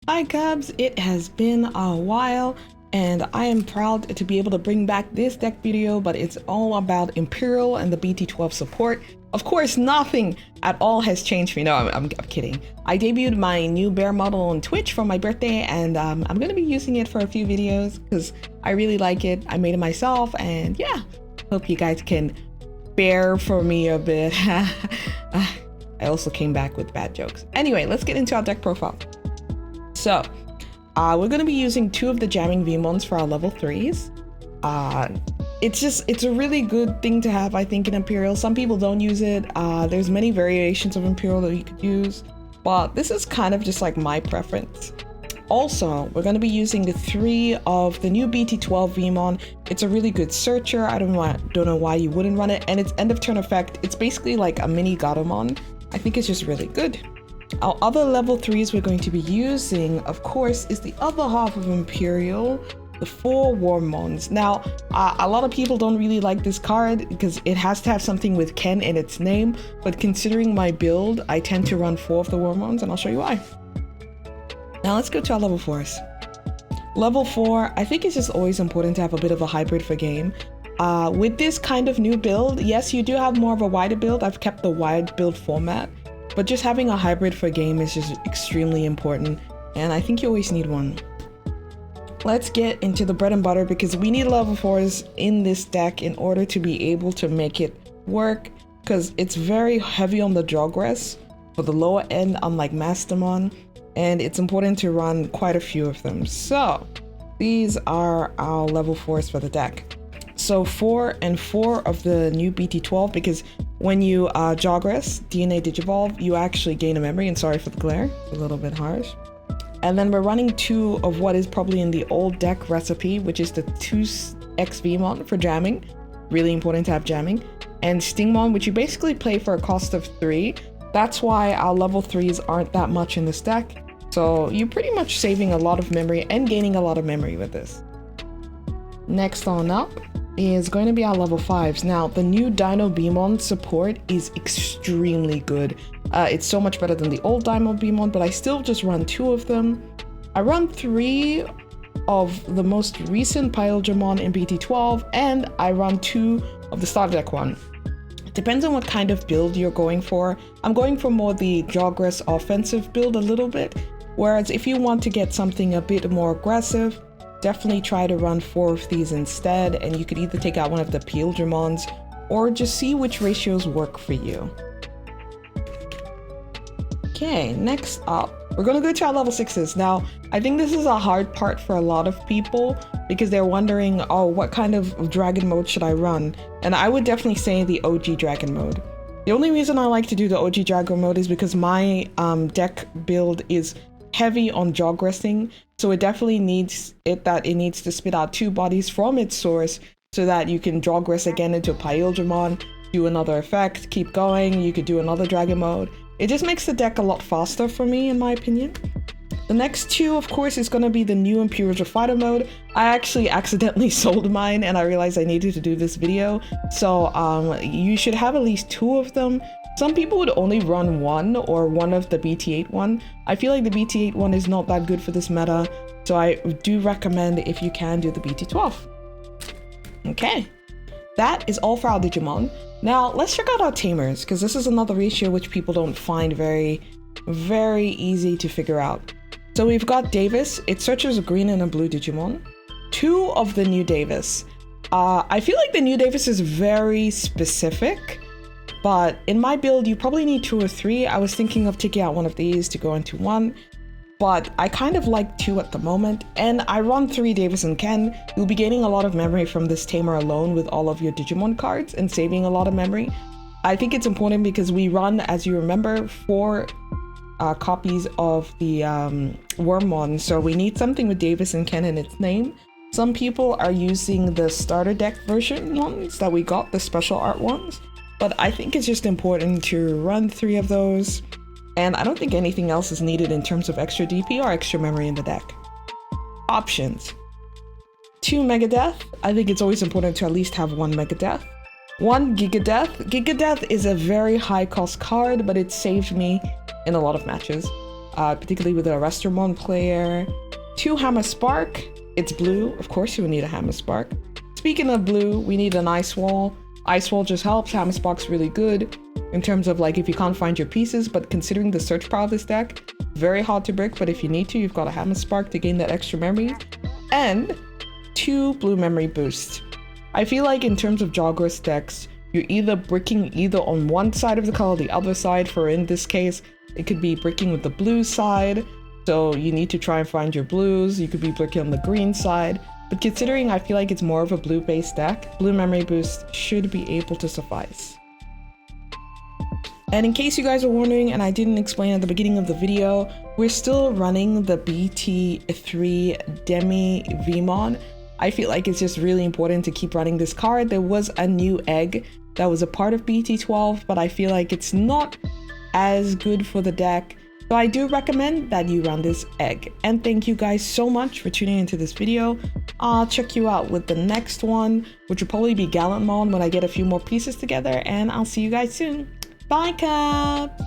Hi Cubs, it has been a while and I am proud to be able to bring back this deck video, but it's all about Imperial and the BT12 support. Of course, nothing at all has changed for me. No, I'm kidding. I debuted my new bear model on Twitch for my birthday, and I'm going to be using it for a few videos because I really like it. I made it myself, and yeah, hope you guys can bear for me a bit. I also came back with bad jokes. Anyway, let's get into our deck profile. So, we're going to be using 2 of the jamming Vmons for our level 3s. It's a really good thing to have, I think, in Imperial. Some people don't use it. There's many variations of Imperial that you could use, but this is kind of just like my preference. Also, we're going to be using the 3 of the new BT12 Vmon. It's a really good searcher. I don't know why you wouldn't run it, and its end of turn effect, it's basically like a mini Gatomon. I think it's just really good. Our other level 3s we're going to be using, of course, is the other half of Imperial, the 4 Wormmons. Now, a lot of people don't really like this card because it has to have something with Ken in its name, but considering my build, I tend to run 4 of the Wormmons, and I'll show you why. Now let's go to our level 4s. Level 4, I think it's just always important to have a bit of a hybrid for game. With this kind of new build, yes, you do have more of a wider build. I've kept the wide build format, but just having a hybrid for game is just extremely important, and I think you always need one. Let's get into the bread and butter because we need level 4s in this deck in order to be able to make it work, because it's very heavy on the Jogress for the lower end, unlike Mastermon, and it's important to run quite a few of them. So these are our level 4s for the deck. So 4 and 4 of the new BT12, because when you Jogress, DNA Digivolve, you actually gain a memory, and sorry for the glare, it's a little bit harsh. And then we're running 2 of what is probably in the old deck recipe, which is the 2x Vmon for jamming. Really important to have jamming. And Stingmon, which you basically play for a cost of 3. That's why our level 3s aren't that much in this deck. So you're pretty much saving a lot of memory and gaining a lot of memory with this. Next on up is going to be our level 5s. Now, the new Dino Beamon support is extremely good. It's so much better than the old Dino Beamon, but I still just run 2 of them. I run 3 of the most recent Imperialdramon in BT12, and I run 2 of the starter deck one. It depends on what kind of build you're going for. I'm going for more the Jogress offensive build a little bit, whereas if you want to get something a bit more aggressive, definitely try to run 4 of these instead, and you could either take out one of the Imperialdramons or just see which ratios work for you. Okay, next up, we're going to go to our level 6s. Now, I think this is a hard part for a lot of people because they're wondering, oh, what kind of dragon mode should I run? And I would definitely say the OG dragon mode. The only reason I like to do the OG dragon mode is because my deck build is heavy on Jogressing, so it definitely needs to spit out 2 bodies from its source so that you can Jogress again into Imperialdramon, do another effect, keep going, you could do another dragon mode. It just makes the deck a lot faster for me, in my opinion. The next 2, of course, is going to be the new Imperial Fighter mode. I actually accidentally sold mine and I realized I needed to do this video, so you should have at least 2 of them. Some people would only run 1 or 1 of the BT8 one. I feel like the BT8 one is not that good for this meta, so I do recommend, if you can, do the BT12. Okay, that is all for our Digimon. Now let's check out our Tamers, because this is another ratio which people don't find very easy to figure out. So we've got Davis. It searches a green and a blue Digimon. 2 of the new Davis. I feel like the new Davis is very specific, but in my build, you probably need 2 or 3. I was thinking of taking out one of these to go into 1, but I kind of like 2 at the moment. And I run 3 Davis and Ken. You'll be gaining a lot of memory from this Tamer alone with all of your Digimon cards and saving a lot of memory. I think it's important because we run, as you remember, 4 copies of the Wormmon, so we need something with Davis and Ken in its name. Some people are using the starter deck version ones that we got, the special art ones. But I think it's just important to run 3 of those, and I don't think anything else is needed in terms of extra DP or extra memory in the deck. Options. 2 Megadeth. I think it's always important to at least have 1 Megadeth. 1 Gigadeath. Gigadeath is a very high cost card, but it saved me in a lot of matches. particularly with a Restaurant player. 2 Hammer Spark. It's blue. Of course you will need a Hammer Spark. Speaking of blue, we need an Ice Wall. Ice Wall just helps. Hammer Spark's really good in terms of like if you can't find your pieces, but considering the search power of this deck, very hard to brick, but if you need to, you've got a Hammer Spark to gain that extra memory. And 2 blue memory boosts. I feel like in terms of Jogger's decks, you're either bricking either on one side of the color or the other side. For in this case, it could be bricking with the blue side, so you need to try and find your blues. You could be bricking on the green side, but considering I feel like it's more of a blue based deck, blue memory boost should be able to suffice. And in case you guys are wondering, and I didn't explain at the beginning of the video, we're still running the BT3 Demimon. I feel like it's just really important to keep running this card. There was a new egg that was a part of BT12, but I feel like it's not as good for the deck. So I do recommend that you run this egg. And thank you guys so much for tuning into this video. I'll check you out with the next one, which will probably be Gallantmon when I get a few more pieces together, and I'll see you guys soon. Bye, Cap!